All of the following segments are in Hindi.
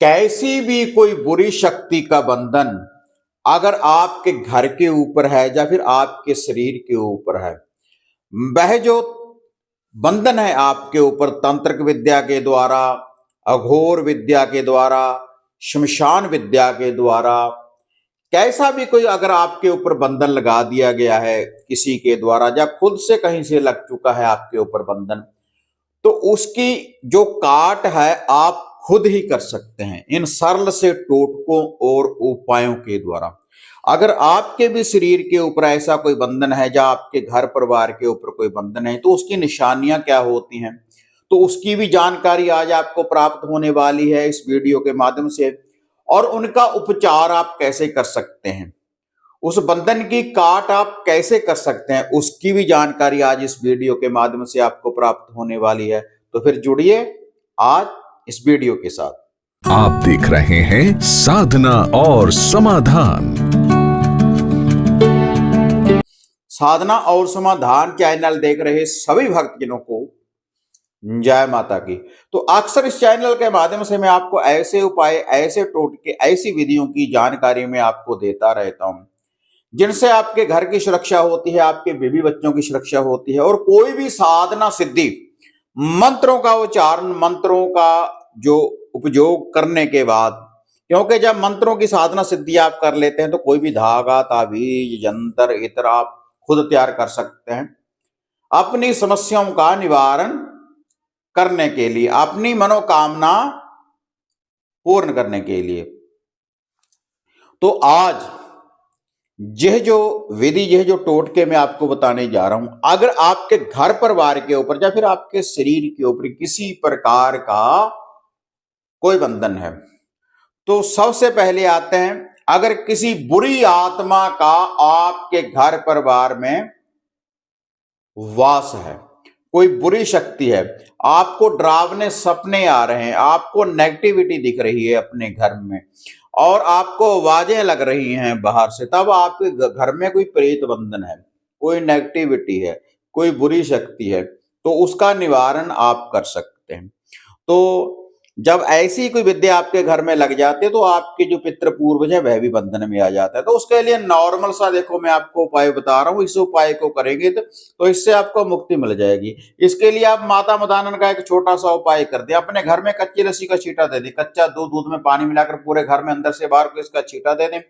कैसी भी कोई बुरी शक्ति का बंधन अगर आपके घर के ऊपर है या फिर आपके शरीर के ऊपर है, वह जो बंधन है आपके ऊपर तंत्रिक विद्या के द्वारा, अघोर विद्या के द्वारा, शमशान विद्या के द्वारा, कैसा भी कोई अगर आपके ऊपर बंधन लगा दिया गया है किसी के द्वारा या खुद से कहीं से लग चुका है आपके ऊपर बंधन, तो उसकी जो काट है आप खुद ही कर सकते हैं इन सरल से टोटकों और उपायों के द्वारा। अगर आपके भी शरीर के ऊपर ऐसा कोई बंधन है या आपके घर परिवार के ऊपर कोई बंधन है, तो उसकी निशानियां क्या होती हैं, तो उसकी भी जानकारी आज आपको प्राप्त होने वाली है इस वीडियो के माध्यम से। और उनका उपचार आप कैसे कर सकते हैं, उस बंधन की काट आप कैसे कर सकते हैं, उसकी भी जानकारी आज इस वीडियो के माध्यम से आपको प्राप्त होने वाली है। तो फिर जुड़िए आज इस वीडियो के साथ। आप देख रहे हैं साधना और समाधान। साधना और समाधान चैनल देख रहे सभी भक्तजनों को जय माता की। तो अक्सर इस चैनल के माध्यम से मैं आपको ऐसे उपाय, ऐसे टोटके, ऐसी विधियों की जानकारी मैं आपको देता रहता हूं जिनसे आपके घर की सुरक्षा होती है, आपके बीवी बच्चों की सुरक्षा होती है और कोई भी साधना सिद्धि, मंत्रों का उच्चारण, मंत्रों का जो उपयोग करने के बाद, क्योंकि जब मंत्रों की साधना सिद्धि आप कर लेते हैं तो कोई भी धागा, ताबीज, यंत्र, इत्र आप खुद तैयार कर सकते हैं अपनी समस्याओं का निवारण करने के लिए, अपनी मनोकामना पूर्ण करने के लिए। तो आज यह जो विधि, यह जो टोटके मैं आपको बताने जा रहा हूं, अगर आपके घर परिवार के ऊपर या फिर आपके शरीर के ऊपर किसी प्रकार का कोई बंधन है, तो सबसे पहले आते हैं, अगर किसी बुरी आत्मा का आपके घर परिवार में वास है, कोई बुरी शक्ति है, आपको डरावने सपने आ रहे हैं, आपको नेगेटिविटी दिख रही है अपने घर में और आपको आवाजें लग रही हैं बाहर से, तब आपके घर में कोई प्रेत बंधन है, कोई नेगेटिविटी है, कोई बुरी शक्ति है, तो उसका निवारण आप कर सकते हैं। तो जब ऐसी कोई विद्या आपके घर में लग जाती है तो आपके जो पितृ पूर्वज है वह भी बंधन में आ जाता है। तो उसके लिए नॉर्मल सा देखो मैं आपको उपाय बता रहा हूं, इस उपाय को करेंगे तो इससे आपको मुक्ति मिल जाएगी। इसके लिए आप माता मदानन का एक छोटा सा उपाय कर दें, अपने घर में कच्ची लस्सी का छींटा दे दें, कच्चा दूध में पानी मिलाकर पूरे घर में अंदर से बाहर को इसका छींटा दे दें।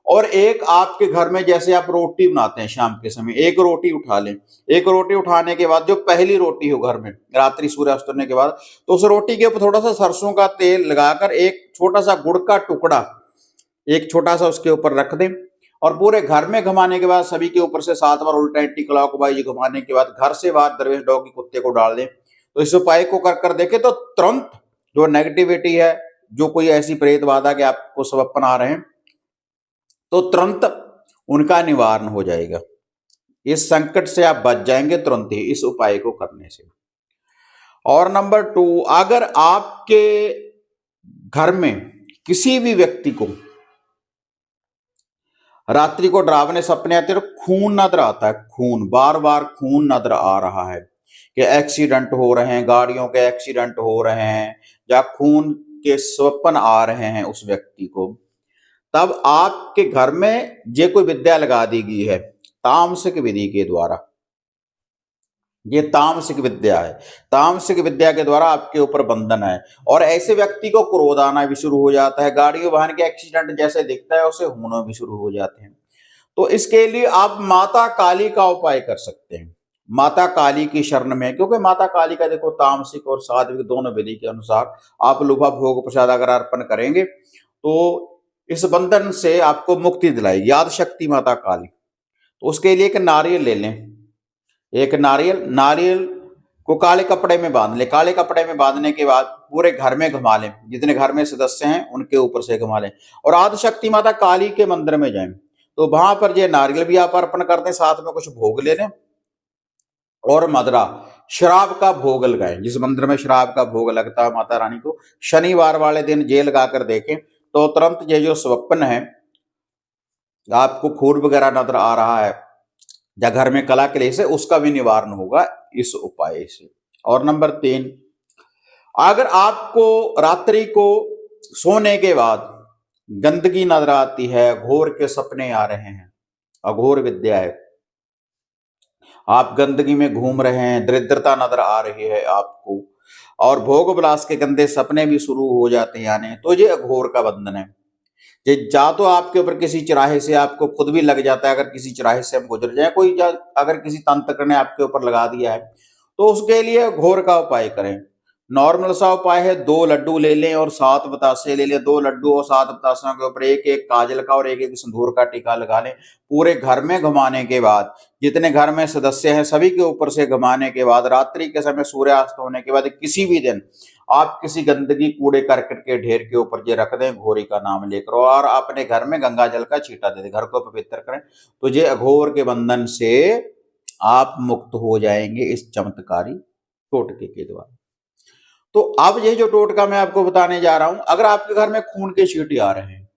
और एक आपके घर में जैसे आप रोटी बनाते हैं शाम के समय, एक रोटी उठा लें, एक रोटी उठाने के बाद जो पहली रोटी हो घर में रात्रि सूर्यास्त होने के बाद, तो उस रोटी के ऊपर थोड़ा सा सरसों का तेल लगाकर एक छोटा सा गुड़ का टुकड़ा एक छोटा सा उसके ऊपर रख दें और पूरे घर में घुमाने के बाद सभी के ऊपर से 7 बार उल्टा एंटी क्लॉकवाइज घुमाने के बाद घर से बाहर दरवेश डॉगी कुत्ते को डाल दें। तो इस उपाय को कर कर देखें तो तुरंत जो नेगेटिविटी है, जो कोई ऐसी प्रेत बाधा के आपको स्वप्न आ रहे हैं, तो तुरंत उनका निवारण हो जाएगा। इस संकट से आप बच जाएंगे तुरंत ही इस उपाय को करने से। और नंबर 2, अगर आपके घर में किसी भी व्यक्ति को रात्रि को डरावने सपने आते हैं, खून नजर आता है, खून बार बार खून नजर आ रहा है कि एक्सीडेंट हो रहे हैं, गाड़ियों के एक्सीडेंट हो रहे हैं या खून के स्वप्न आ रहे हैं उस व्यक्ति को, तब आपके घर में ये कोई विद्या लगा दी गई है तामसिक विधि के द्वारा। ये तामसिक विद्या है, तामसिक विद्या के द्वारा आपके ऊपर बंधन है और ऐसे व्यक्ति को क्रोध आना भी शुरू हो जाता है, गाड़ी वाहन के एक्सीडेंट जैसे दिखता है उसे होना भी शुरू हो जाते हैं। तो इसके लिए आप माता काली का उपाय कर सकते हैं, माता काली की शरण में, क्योंकि माता काली का देखो तामसिक और सात्विक दोनों विधि के अनुसार आप लुभा भोग प्रसाद अगर अर्पण करेंगे तो इस बंधन से आपको मुक्ति दिलाएगी याद शक्ति माता काली। तो उसके लिए एक नारियल ले लें, एक नारियल को काले कपड़े में बांध लें, काले कपड़े में बांधने के बाद पूरे घर में घुमा लें, जितने घर में सदस्य हैं उनके ऊपर से घुमा लें और आदि शक्ति माता काली के मंदिर में जाएं, तो वहां पर ये नारियल भी आप अर्पण कर दें, साथ में कुछ भोग ले लें और मदरा शराब का भोग लगाएं। जिस मंदिर में शराब का भोग लगता है माता रानी को, शनिवार वाले दिन ये लगाकर देखें तो तुरंत ये जो स्वप्न है, आपको खून वगैरह नजर आ रहा है या घर में कला क्लेश है, उसका भी निवारण होगा इस उपाय से। और नंबर 3, अगर आपको रात्रि को सोने के बाद गंदगी नजर आती है, घोर के सपने आ रहे हैं, अघोर विद्या है, आप गंदगी में घूम रहे हैं, दरिद्रता नजर आ रही है आपको, और भोग विलास के गंदे सपने भी शुरू हो जाते हैं आने, तो ये अघोर का बंधन है। ये जा तो आपके ऊपर किसी चराहे से आपको खुद भी लग जाता है, अगर किसी चराहे से हम गुजर जाए, अगर किसी तंत्र ने आपके ऊपर लगा दिया है, तो उसके लिए घोर का उपाय करें। नॉर्मल सा उपाय है, 2 लड्डू ले लें और 7 बतासे ले लें। 2 लड्डू और 7 बतासों के ऊपर एक एक काजल का और एक एक सिंदूर का टीका लगा लें। पूरे घर में घुमाने के बाद, जितने घर में सदस्य हैं सभी के ऊपर से घुमाने के बाद, रात्रि के समय सूर्यास्त होने के बाद किसी भी दिन आप किसी गंदगी कूड़े करकट के ढेर के ऊपर ये रख दें, घोरी का नाम लेकर, और अपने घर में गंगा जल का छींटा दे दें, घर को पवित्र करें, तो ये अघोर के बंधन से आप मुक्त हो जाएंगे इस चमत्कारी टोटके के द्वारा। तो अब ये जो टोटका मैं आपको बताने जा रहा हूं, अगर आपके घर में खून के छींटे आ रहे हैं,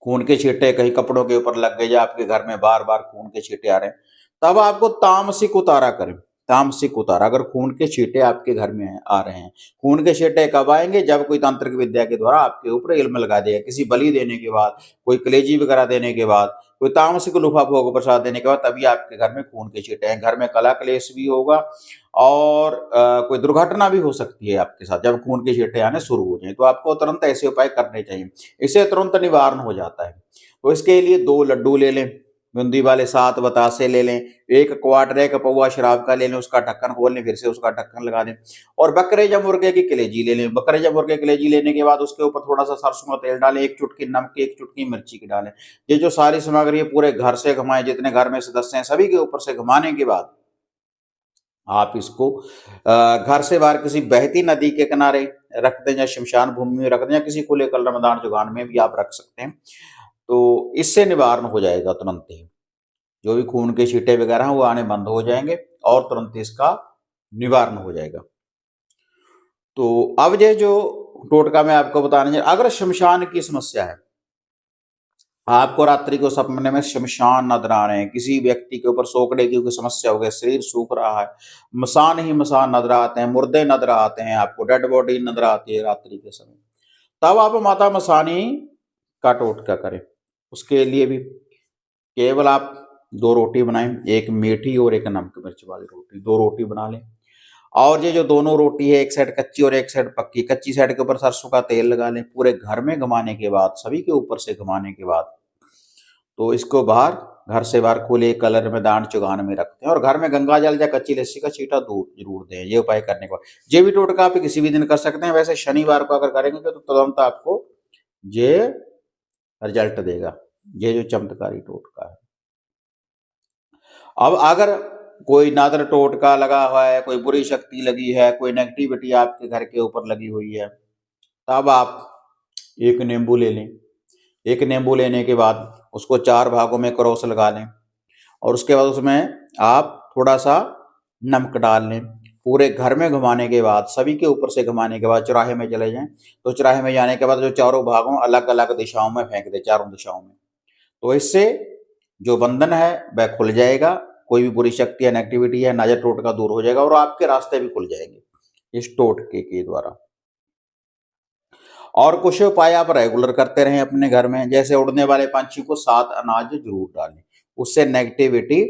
खून के छींटे कहीं कपड़ों के ऊपर लग गए या आपके घर में बार बार खून के छींटे आ रहे हैं, तब आपको तामसिक उतारा करें। तामसिक उतारा, अगर खून के छींटे आपके घर में आ रहे हैं, खून के छींटे कब आएंगे? जब कोई तांत्रिक विद्या के द्वारा आपके ऊपर इल्म लगा दिया, किसी बलि देने के बाद, कोई कलेजी वगैरह देने के बाद, कोई तामसिक लुफा भोग प्रसाद देने के बाद, तभी आपके घर में खून के छींटे हैं। घर में कला क्लेश भी होगा और कोई दुर्घटना भी हो सकती है आपके साथ जब खून के छींटे आने शुरू हो जाए, तो आपको तुरंत ऐसे उपाय करने चाहिए, इससे तुरंत निवारण हो जाता है। तो इसके लिए 2 लड्डू ले लें, बूंदी वाले 7 बतासे ले लें, 1 क्वार्टर 1 पौवा शराब का ले लें, उसका ढक्कन खोल लें, फिर से उसका ढक्कन लगा दें, और बकरे या मुर्गे की कलेजी ले लें। बकरे या मुर्गे की कलेजी लेने के बाद उसके ऊपर थोड़ा सा सरसों का तेल डालें, 1 चुटकी नमक की, 1 चुटकी मिर्ची की डालें। ये जो सारी सामग्री है पूरे घर से घुमाएं, जितने घर में सदस्य हैं सभी के ऊपर से घुमाने के बाद आप इसको घर से बाहर किसी बहती नदी के किनारे रख दें, या शमशान भूमि में रख दें, या किसी खुले कब्रिस्तान जुगान में भी आप रख सकते हैं। तो इससे निवारण हो जाएगा तुरंत ही, जो भी खून के छींटे वगैरह हैं वो आने बंद हो जाएंगे और तुरंत इसका निवारण हो जाएगा। तो अब ये जो टोटका मैं आपको बताने जा, अगर शमशान की समस्या है, आपको रात्रि को सपने में शमशान नजर आ रहे हैं, किसी व्यक्ति के ऊपर सोकड़े की कोई समस्या हो गई, शरीर सूख रहा है, मसान ही मसान नजर आते हैं, मुर्दे नजर आते हैं, आपको डेड बॉडी नजर आती है रात्रि के समय, तब आप माता मसानी का टोटका करें। उसके लिए भी केवल आप 2 रोटी बनाएं, एक मीठी और एक नमक मिर्च वाली रोटी, 2 रोटी बना लें, और ये जो दोनों रोटी है, एक साइड कच्ची और एक साइड पक्की, कच्ची साइड के ऊपर सरसों का तेल लगा लें। पूरे घर में घुमाने के बाद, सभी के ऊपर से घुमाने के बाद, तो इसको बाहर, घर से बाहर खुले कलर में दान चुगान में रखते हैं, और घर में गंगा जल या कच्ची लस्सी का छींटा दूर जरूर दें। ये उपाय करने के बाद ये भी टोटका आप किसी भी दिन कर सकते हैं। वैसे शनिवार को अगर करेंगे तो तुरंत आपको ये रिजल्ट देगा, ये जो चमत्कारी टोटका है। अब अगर कोई नादर टोटका लगा हुआ है, कोई बुरी शक्ति लगी है, कोई नेगेटिविटी आपके घर के ऊपर लगी हुई है, तब आप 1 नींबू ले लें। 1 नींबू लेने के बाद उसको 4 भागों में क्रॉस लगा लें, और उसके बाद उसमें आप थोड़ा सा नमक डाल लें। पूरे घर में घुमाने के बाद, सभी के ऊपर से घुमाने के बाद चौराहे में चले जाएं, तो चौराहे में जाने के बाद जो चारों भागों अलग अलग दिशाओं में फेंक दें, चारों दिशाओं में, तो इससे जो बंधन है वह खुल जाएगा, कोई भी बुरी शक्ति या नेगेटिविटी है, नजर टोटका दूर हो जाएगा, और आपके रास्ते भी खुल जाएंगे इस टोटके के द्वारा। और कुछ उपाय आप रेगुलर करते रहें अपने घर में, जैसे उड़ने वाले पंछी को 7 अनाज जरूर डालें, उससे नेगेटिविटी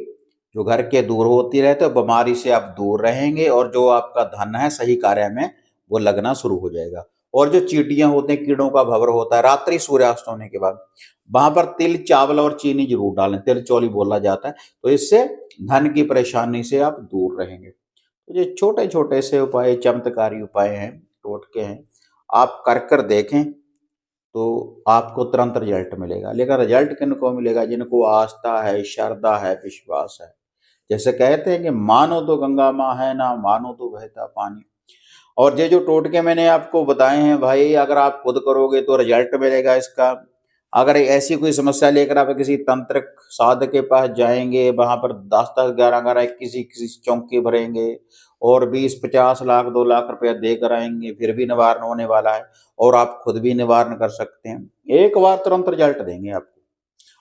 जो घर के दूर होती रहे, तो बीमारी से आप दूर रहेंगे, और जो आपका धन है सही कार्य में वो लगना शुरू हो जाएगा। और जो चींटियां होते हैं, कीड़ों का भवर होता है, रात्रि सूर्यास्त होने के बाद वहां पर तिल, चावल और चीनी जरूर डालें, तिल चौली बोला जाता है, तो इससे धन की परेशानी से आप दूर रहेंगे। तो ये छोटे छोटे से उपाय, चमत्कारी उपाय हैं, टोटके हैं, आप कर कर देखें तो आपको तुरंत रिजल्ट मिलेगा। लेकिन रिजल्ट किनको मिलेगा? जिनको आस्था है, श्रद्धा है, विश्वास है। जैसे कहते हैं कि मानो तो गंगा माँ है, ना मानो तो बहता पानी। और ये जो टोटके मैंने आपको बताए हैं भाई, अगर आप खुद करोगे तो रिजल्ट मिलेगा इसका। अगर ऐसी कोई समस्या लेकर आप किसी तंत्रिक साधक के पास जाएंगे, वहां पर 10-10, 11-11, किसी चौंकी भरेंगे और 20-50 लाख, 2 लाख रुपया देकर आएंगे, फिर भी निवारण होने वाला है, और आप खुद भी निवारण कर सकते हैं। एक बार तुरंत रिजल्ट देंगे आपको।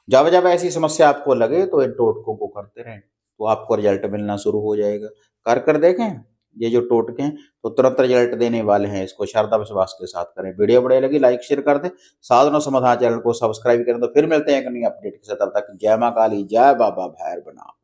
जब जब ऐसी समस्या आपको लगे तो इन टोटकों को करते रहें, तो आपको रिजल्ट मिलना शुरू हो जाएगा। कर कर देखें, ये जो टोटके हैं तो तुरंत रिजल्ट देने वाले हैं। इसको श्रद्धा विश्वास के साथ करें। वीडियो बढ़िया लगी लाइक शेयर कर दें। साधना समाधान चैनल को सब्सक्राइब करें। तो फिर मिलते हैं एक नई अपडेट के साथ। तब तक जय मां काली, जय बाबा भैरवनाथ।